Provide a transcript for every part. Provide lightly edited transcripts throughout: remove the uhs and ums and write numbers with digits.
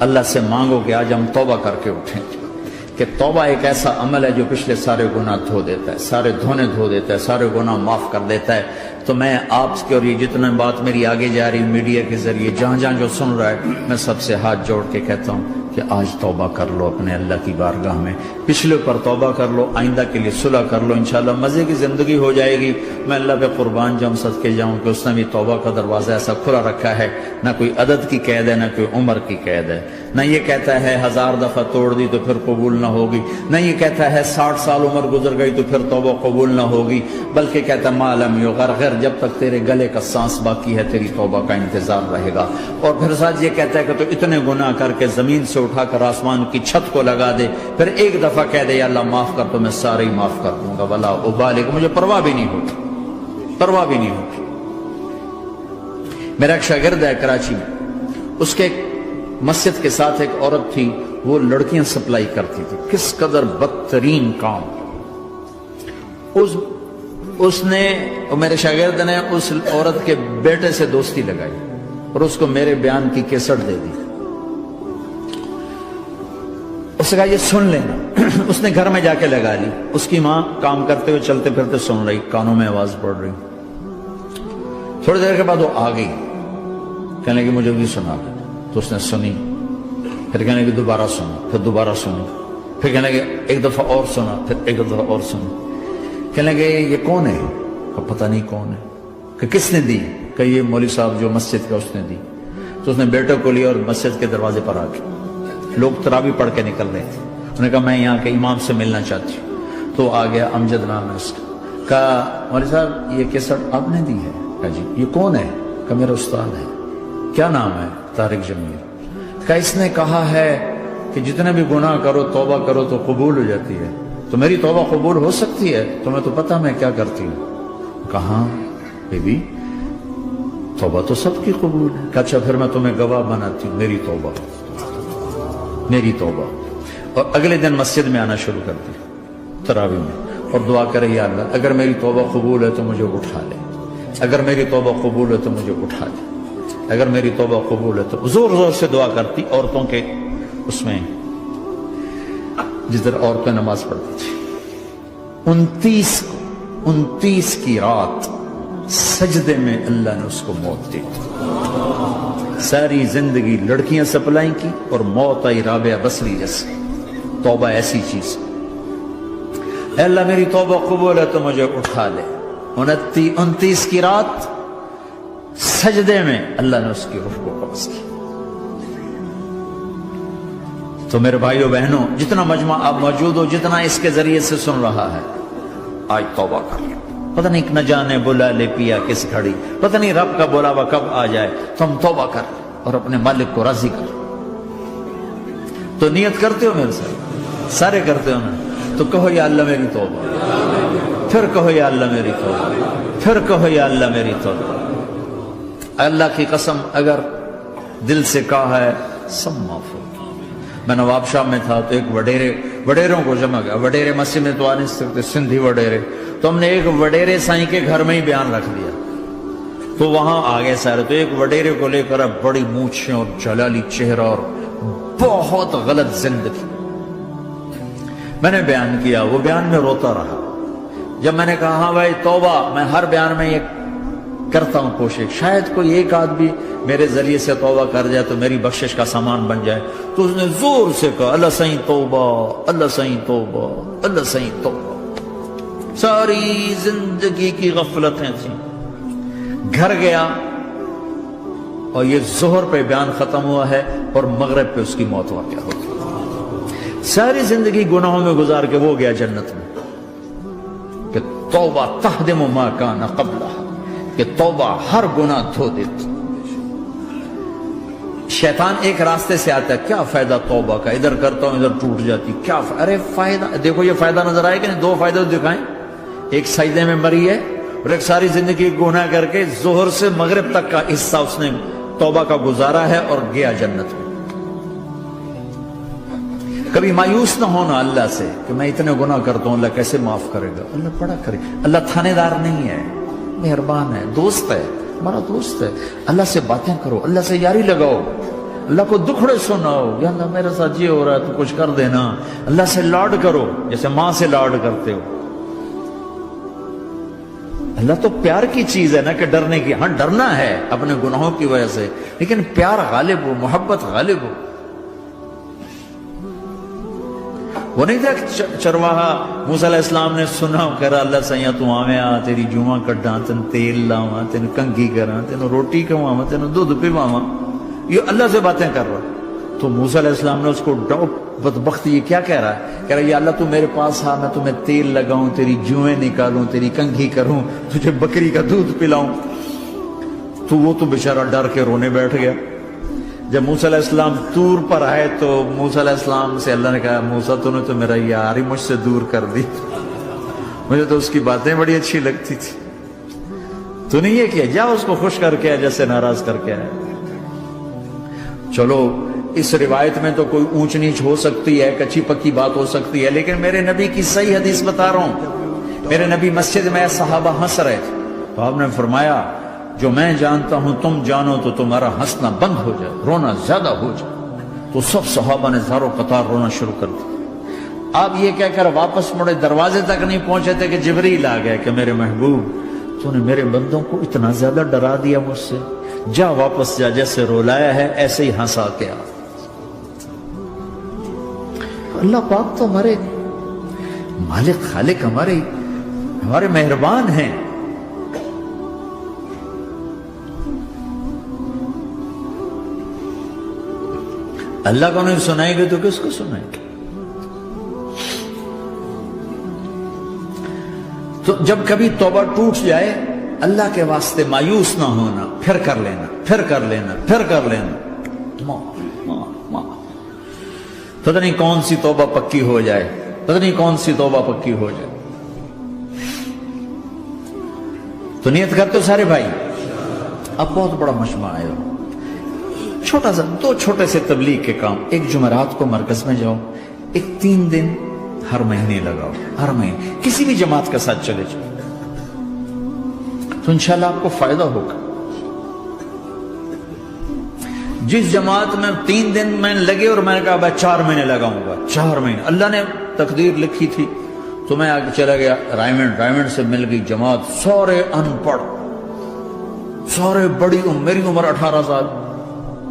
اللہ سے مانگو کہ آج ہم توبہ کر کے اٹھیں، کہ توبہ ایک ایسا عمل ہے جو پچھلے سارے گناہ دھو دیتا ہے، سارے دھونے دھو دیتا ہے، سارے گناہ معاف کر دیتا ہے۔ تو میں آپ کے اور یہ جتنے بات میری آگے جا رہی میڈیا کے ذریعے جہاں جہاں جو سن رہا ہے، میں سب سے ہاتھ جوڑ کے کہتا ہوں کہ آج توبہ کر لو اپنے اللہ کی بارگاہ میں، پچھلے پر توبہ کر لو، آئندہ کے لیے صلح کر لو، انشاءاللہ مزے کی زندگی ہو جائے گی۔ میں اللہ پہ قربان جاؤں، صدقے جاؤں کہ اس نے بھی توبہ کا دروازہ ایسا کھلا رکھا ہے، نہ کوئی عدد کی قید ہے، نہ کوئی عمر کی قید ہے، نہ یہ کہتا ہے 1000 دفعہ توڑ دی تو پھر قبول نہ ہوگی، نہ یہ کہتا ہے 60 سال عمر گزر گئی تو پھر توبہ قبول نہ ہوگی، بلکہ کہتا ہے ما لم یغرغر، جب تک تیرے گلے کا سانس باقی ہے تیری توبہ کا انتظار رہے گا۔ اور پھر ساتھ یہ کہتا ہے کہ تو اتنے گناہ کر کے زمین سے اٹھا کر آسمان کی چھت کو لگا دے، پھر ایک دفعہ کہہ دے یا اللہ معاف کر تو میں سارے ہی معاف کر دوں گا، ولا ابالغ، مجھے پرواہ بھی نہیں ہوگی، پرواہ بھی نہیں ہوگی۔ میرا ایک شاگرد ہے کراچی میں، اس کے مسجد کے ساتھ ایک عورت تھی، وہ لڑکیاں سپلائی کرتی تھی، کس قدر بدترین کام۔ اس نے، میرے شاگرد نے اس عورت کے بیٹے سے دوستی لگائی اور اس کو میرے بیان کی کیسٹ دے دی۔ اس نے کہا یہ سن لینا۔ اس نے گھر میں جا کے لگا لی، اس کی ماں کام کرتے ہوئے چلتے پھرتے سن رہی، کانوں میں آواز پڑ رہی۔ تھوڑی دیر کے بعد وہ آ گئی، کہنے لگی مجھے بھی سنا دے، تو اس نے سنی، پھر کہنے لگی دوبارہ سنا، پھر دوبارہ سنی، پھر کہنے لگی ایک دفعہ اور سنا، پھر ایک دفعہ اور سنا۔ کہنے لگے یہ کون ہے؟ پتہ نہیں کون ہے۔ کہ کس نے دی؟ کہ یہ مولوی صاحب جو مسجد کا، اس نے دی۔ تو اس نے بیٹے کو لیا اور مسجد کے دروازے پر آ کے، لوگ تراویح پڑھ کے نکل رہے تھے، انہوں نے کہا میں یہاں کے امام سے ملنا چاہتی ہوں۔ تو آ گیا، امجد نام ہے اس کا، کہا مولوی صاحب یہ کیسٹ آپ نے دی ہے؟ کہا جی۔ یہ کون ہے؟ کہ میرا استاد ہے۔ کیا نام ہے؟ طارق جمیل۔ کہ اس نے کہا ہے کہ جتنے بھی گناہ کرو توبہ کرو تو قبول ہو جاتی ہے، تو میری توبہ قبول ہو سکتی ہے؟ تمہیں تو پتہ میں کیا کرتی ہوں۔ کہاں بی بی، توبہ تو سب کی قبول ہے۔ کہ اچھا پھر میں تمہیں گواہ بناتی ہوں، میری توبہ، میری توبہ۔ اور اگلے دن مسجد میں آنا شروع کر دی تراویح میں، اور دعا کرے یا اللہ اگر میری توبہ قبول ہے تو مجھے اٹھا لے، اگر میری توبہ قبول ہے تو مجھے اٹھا لے، اگر میری توبہ قبول ہے تو زور زور سے دعا کرتی، عورتوں کے اس میں جس طرح عورتیں نماز پڑھتی تھی۔ 29 کی رات سجدے میں اللہ نے اس کو موت دی۔ ساری زندگی لڑکیاں سپلائی کی اور موت آئی رابعہ بصری جیسے۔ توبہ ایسی چیز، اے اللہ میری توبہ قبول ہے تو مجھے اٹھا لے۔ 29 کی رات سجدے میں اللہ نے اس کی روح کو قبض کی۔ تو میرے بھائیو بہنوں، جتنا مجمع آپ موجود ہو، جتنا اس کے ذریعے سے سن رہا ہے، آج توبہ کر لیں۔ پتہ نہیں نہ جانے بلا لے پیا کس گھڑی، پتہ نہیں رب کا بلاوا کب آ جائے، تو ہم توبہ کر لیں اور اپنے مالک کو راضی کر۔ تو نیت کرتے ہو میرے ساتھ؟ سارے کرتے ہو نا؟ تو کہو یا اللہ میری توبہ، پھر کہو یا اللہ میری توبہ، پھر کہو یا اللہ میری توبہ۔ اللہ کی قسم اگر دل سے کہا ہے سب معاف ہو۔ میں نواب شاہ میں تھا تو ایک وڈیروں کو جمع گیا، وڈیرے مسجد میں تو آ نہیں سکتے، سندھی وڈیرے، تو ہم نے ایک وڈیرے سائیں کے گھر میں ہی بیان رکھ دیا، تو وہاں آگے سارے، تو ایک وڈیرے کو لے کر بڑی مونچھیں اور جلالی چہرہ اور بہت غلط زندگی، میں نے بیان کیا، وہ بیان میں روتا رہا۔ جب میں نے کہا ہاں بھائی توبہ، میں ہر بیان میں یہ کرتا ہوں کوشش، شاید کوئی ایک آدمی میرے ذریعے سے توبہ کر جائے تو میری بخشش کا سامان بن جائے، تو اس نے زور سے کہا اللہ سائیں توبہ، اللہ سائیں توبہ، اللہ سائیں توبہ۔ ساری زندگی کی غفلتیں تھیں۔ گھر گیا اور یہ ظہر پہ بیان ختم ہوا ہے اور مغرب پہ اس کی موت واقع ہو گئی۔ ساری زندگی گناہوں میں گزار کے وہ گیا جنت میں، کہ توبہ تہدم ما کان قبلہ، کہ توبہ ہر گناہ دھو دیتی۔ شیطان ایک راستے سے آتا ہے، کیا فائدہ توبہ کا، ادھر کرتا ہوں ادھر ٹوٹ جاتی، کیا ارے فائدہ، دیکھو یہ فائدہ نظر آئے کہ نہیں؟ دو فائدے دکھائیں، ایک سجدے میں مری ہے اور ایک ساری زندگی گناہ کر کے ظہر سے مغرب تک کا حصہ اس نے توبہ کا گزارا ہے اور گیا جنت میں۔ کبھی مایوس نہ ہونا اللہ سے کہ میں اتنے گناہ کرتا ہوں، اللہ کیسے معاف کرے گا، اللہ بڑا کرے، اللہ تھانے دار نہیں ہے، مہربان ہے، دوست ہے، ہمارا دوست ہے۔ اللہ سے باتیں کرو، اللہ سے یاری لگاؤ، اللہ کو دکھڑے سناؤ، یا اللہ میرے ساتھ یہ ہو رہا ہے تو کچھ کر دینا، اللہ سے لاڈ کرو جیسے ماں سے لاڈ کرتے ہو۔ اللہ تو پیار کی چیز ہے نا کہ ڈرنے کی، ہاں ڈرنا ہے اپنے گناہوں کی وجہ سے، لیکن پیار غالب ہو، محبت غالب ہو۔ وہ نہیں تھا چرواہا موسیٰ علیہ السلام نے سنا، کہہ رہا اللہ سیاں تو آویں آ، تیری جوہاں کڈاں، تین تیل لاواں، تین کنگھی کراں، تین روٹی کھواواں، تین دودھ پیواواں، یہ اللہ سے باتیں کر رہا۔ تو موسیٰ علیہ السلام نے اس کو بدبخت یہ کیا کہہ رہا ہے؟ کہہ رہا ہے یا اللہ تو میرے پاس آ، میں تمہیں تیل لگاؤں، تیری جوئیں نکالوں، تیری کنگھی کروں، تجھے بکری کا دودھ پلاؤں۔ تو وہ تو بیچارہ ڈر کے رونے بیٹھ گیا۔ جب موسیٰ علیہ السلام طور پر آئے تو موسیٰ علیہ السلام سے اللہ نے کہا موسیٰ تو نے تو میرا یار ہی مجھ سے دور کر دی، مجھے تو اس کی باتیں بڑی اچھی لگتی تھی، تو نے یہ کیا، جا اس کو خوش کر کے جیسے ناراض کر کے آئے۔ چلو اس روایت میں تو کوئی اونچ نیچ ہو سکتی ہے، کچی پکی بات ہو سکتی ہے، لیکن میرے نبی کی صحیح حدیث بتا رہا ہوں۔ میرے نبی مسجد میں صحابہ ہنس رہے تھے تو آپ نے فرمایا جو میں جانتا ہوں تم جانو تو تمہارا ہنسنا بند ہو جائے، رونا زیادہ ہو جائے۔ تو سب صحابہ نے زارو قطار رونا شروع کر دیا۔ آپ یہ کہہ کر واپس مڑے، دروازے تک نہیں پہنچے تھے کہ جبریل آ گئے کہ میرے محبوب تو نے میرے بندوں کو اتنا زیادہ ڈرا دیا مجھ سے، جا واپس جا، جیسے رولایا ہے ایسے ہی ہنسا کے آ۔ اللہ پاک تو ہمارے مالک خالق، ہمارے مہربان ہیں۔ اللہ کو نہیں سنائیں گے تو کس کو سنائیں گے؟ تو جب کبھی توبہ ٹوٹ جائے اللہ کے واسطے مایوس نہ ہونا، پھر کر لینا، پھر کر لینا، پھر کر لینا۔ پتہ نہیں کون سی توبہ پکی ہو جائے، پتہ نہیں کون سی توبہ پکی ہو جائے۔ تو نیت کرتے ہو سارے بھائی؟ اب بہت بڑا مجمع آئے ہو، چھوٹا سا دو چھوٹے سے تبلیغ کے کام۔ ایک جمعرات کو مرکز میں جاؤ، ایک 3 دن ہر مہینے لگاؤ، ہر مہینے کسی بھی جماعت کے ساتھ چلے جاؤ تو انشاءاللہ آپ کو فائدہ ہوگا۔ جس جماعت میں 3 دن میں لگے اور میں نے کہا بھائی 4 مہینے لگاؤں گا، 4 مہینے اللہ نے تقدیر لکھی تھی، تو میں آگے چلا گیا رائمنڈ سے مل گئی جماعت، سارے ان پڑھ، سارے بڑی میری عمر 18 سال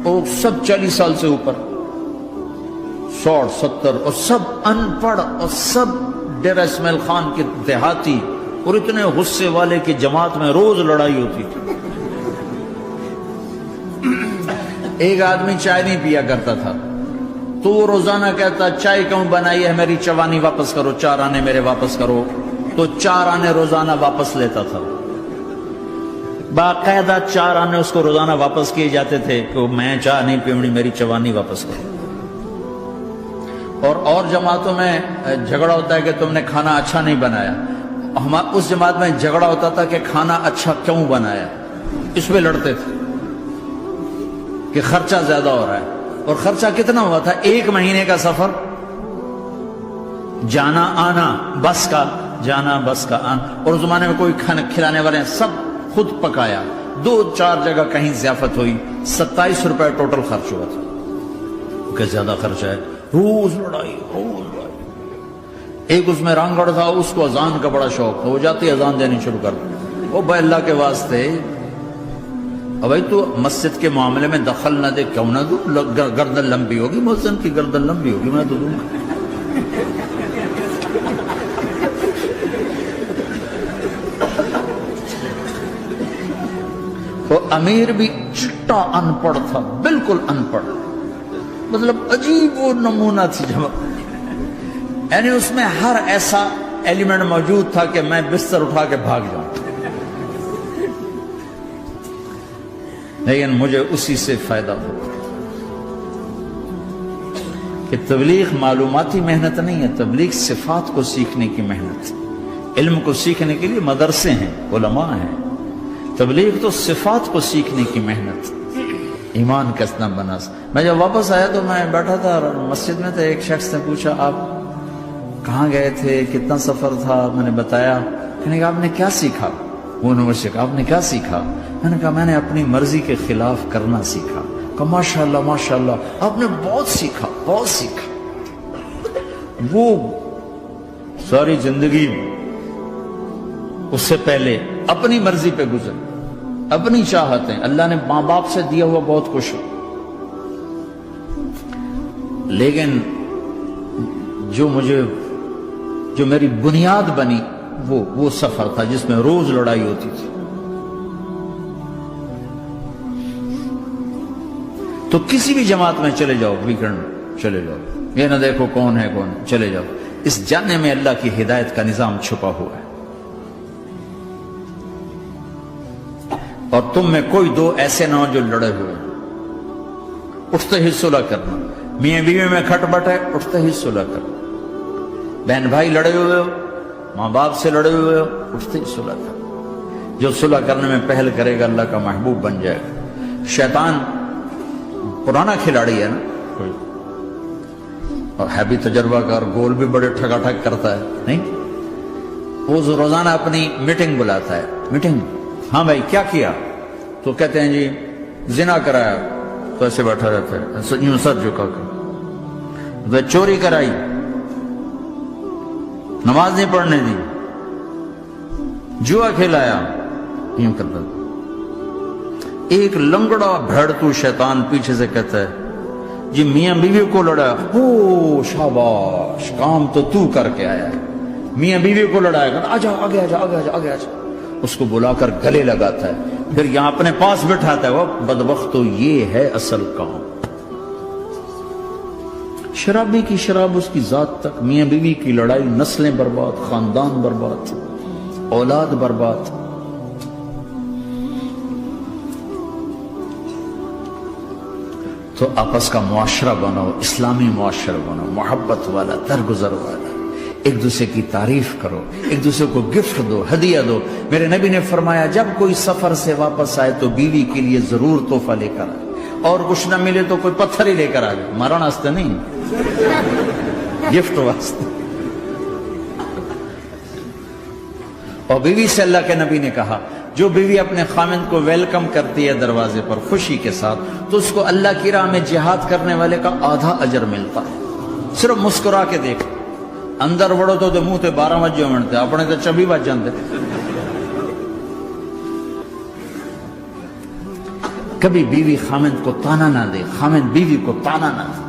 اور سب 40 سال سے اوپر، 60 70 اور سب ان پڑھ اور سب ڈیرہ اسماعیل خان کے دیہاتی، اور اتنے غصے والے کی جماعت میں روز لڑائی ہوتی تھی۔ ایک آدمی چائے نہیں پیا کرتا تھا تو وہ روزانہ کہتا چائے کیوں بنائی ہے، میری چوانی واپس کرو، 4 آنے میرے واپس کرو، تو 4 آنے روزانہ واپس لیتا تھا۔ باقاعدہ 4 آنے اس کو روزانہ واپس کیے جاتے تھے کہ میں چائے نہیں پیونی، میری چوانی واپس کرو۔ اور جماعتوں میں جھگڑا ہوتا ہے کہ تم نے کھانا اچھا نہیں بنایا، اس جماعت میں جھگڑا ہوتا تھا کہ کھانا اچھا کیوں بنایا، اس پہ لڑتے تھے کہ خرچہ زیادہ ہو رہا ہے۔ اور خرچہ کتنا ہوا تھا؟ 1 مہینے کا سفر، جانا آنا، بس کا جانا بس کا آنا، اور اس زمانے میں کوئی کھانا کھلانے والے سب خود پکایا، 2-4 جگہ کہیں ضیافت ہوئی، 27 روپے ٹوٹل خرچ ہوا تھا۔ کہ زیادہ خرچہ ہے، روز لڑائی، روز لڑائی۔ ایک اس میں رانگڑ تھا، اس کو اذان کا بڑا شوق تھا، وہ جاتی اذان دینی شروع کر دی، وہ بھائی اللہ کے واسطے بھائی تو مسجد کے معاملے میں دخل نہ دے، کیوں نہ دوں، گردن لمبی ہوگی، مؤذن کی گردن لمبی ہوگی، میں تو دوں گا۔ وہ امیر بھی چٹا ان پڑھ تھا، بالکل ان پڑھ، مطلب عجیب وہ نمونہ تھی جماعت، یعنی اس میں ہر ایسا ایلیمنٹ موجود تھا کہ میں بستر اٹھا کے بھاگ جاؤں، لیکن مجھے اسی سے فائدہ ہو کہ تبلیغ معلوماتی محنت نہیں ہے، تبلیغ صفات کو سیکھنے کی محنت ہے۔ علم کو سیکھنے کے لیے مدرسے ہیں، علماء ہیں، تبلیغ تو صفات کو سیکھنے کی محنت، ایمان کیسنا بنا۔ میں جب واپس آیا تو میں بیٹھا تھا مسجد میں، تو ایک شخص نے پوچھا آپ کہاں گئے تھے، کتنا سفر تھا؟ میں نے بتایا، میں نے کہا آپ نے کیا سیکھا؟ وہ نے مجھ سے کہا آپ نے کیا سیکھا؟ میں نے کہا میں نے اپنی مرضی کے خلاف کرنا سیکھا، کہ ماشاءاللہ ماشاءاللہ آپ نے بہت سیکھا بہت سیکھا. وہ ساری زندگی اس سے پہلے اپنی مرضی پہ گزر، اپنی چاہتیں، اللہ نے ماں باپ سے دیا ہوا بہت کچھ، لیکن جو میری بنیاد بنی وہ سفر تھا جس میں روز لڑائی ہوتی تھی. تو کسی بھی جماعت میں چلے جاؤ، ویکنڈ چلے جاؤ، یہ نہ دیکھو کون ہے کون، چلے جاؤ. اس جاننے میں اللہ کی ہدایت کا نظام چھپا ہوا ہے. اور تم میں کوئی دو ایسے نہ ہو جو لڑے ہوئے، اٹھتے ہی صلح کرنا. میاں بیوی میں کھٹ بٹ ہے، اٹھتے ہی صلح کرنا. بہن بھائی لڑے ہوئے ہو، ماں باپ سے لڑے ہوئے ہو، اٹھتے ہی صلح کرنا. جو صلح کرنے میں پہل کرے گا اللہ کا محبوب بن جائے گا. شیطان پرانا کھلاڑی ہے نا کوئی، اور ہے بھی تجربہ کار، گول بھی بڑے ٹھگا ٹھگ کرتا ہے. نہیں، وہ روزانہ اپنی میٹنگ بلاتا ہے. میٹنگ، ہاں بھائی کیا کیا؟ تو کہتے ہیں جی زنا کرایا. تو ایسے بیٹھا رہتا ہے یوں سر جھکا کر. تو چوری کرائی، نماز نہیں پڑھنے دی، جوا کھلایا، یوں کرتا. ایک لنگڑا بھیڑتو شیطان پیچھے سے کہتا ہے جی میاں بیوی کو لڑایا. او شاباش، کام تو کر کے آیا ہے. میاں بیوی کو لڑایا، کہتا آجا آگے آجا آگے آجا آگے آجا. اس کو بلا کر گلے لگاتا ہے، پھر یہاں اپنے پاس بٹھاتا ہے. وہ بدبخت، تو یہ ہے اصل کام. شرابی کی شراب اس کی ذات تک، میاں بیوی کی لڑائی، نسلیں برباد، خاندان برباد، اولاد برباد. تو آپس کا معاشرہ بناؤ، اسلامی معاشرہ بناؤ، محبت والا، درگزر والا. ایک دوسرے کی تعریف کرو، ایک دوسرے کو گفٹ دو، ہدیہ دو. میرے نبی نے فرمایا جب کوئی سفر سے واپس آئے تو بیوی کے لیے ضرور تحفہ لے کر آئے، اور کچھ نہ ملے تو کوئی پتھر ہی لے کر آ جائے. مارن واسطے نہیں، گفٹ واسطے. اور بیوی سے اللہ کے نبی نے کہا جو بیوی اپنے خامند کو ویلکم کرتی ہے دروازے پر خوشی کے ساتھ، تو اس کو اللہ کی راہ میں جہاد کرنے والے کا آدھا اجر ملتا ہے. صرف مسکرا کے دیکھ. اندر وڑو تو منہ تے 12 وجے منتے، اپنے تو 24 بج جاندے. کبھی بیوی خامند کو تانا نہ دے، خامند بیوی کو تانا نہ دے.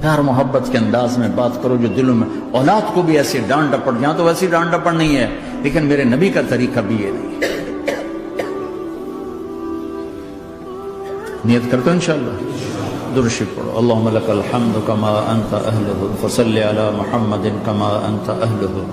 پیار محبت کے انداز میں بات کرو جو دلوں میں. اولاد کو بھی ایسی ڈانٹ ڈپٹ، یہاں تو ویسی ڈانٹ ڈپٹ نہیں ہے، لیکن میرے نبی کا طریقہ بھی یہ نہیں ہے. نیت کرتے ہو انشاءاللہ. درود شریف پڑھو. اللہم لک الحمد کما انت اہلہ، فصل علی محمد کما انت اہلہ.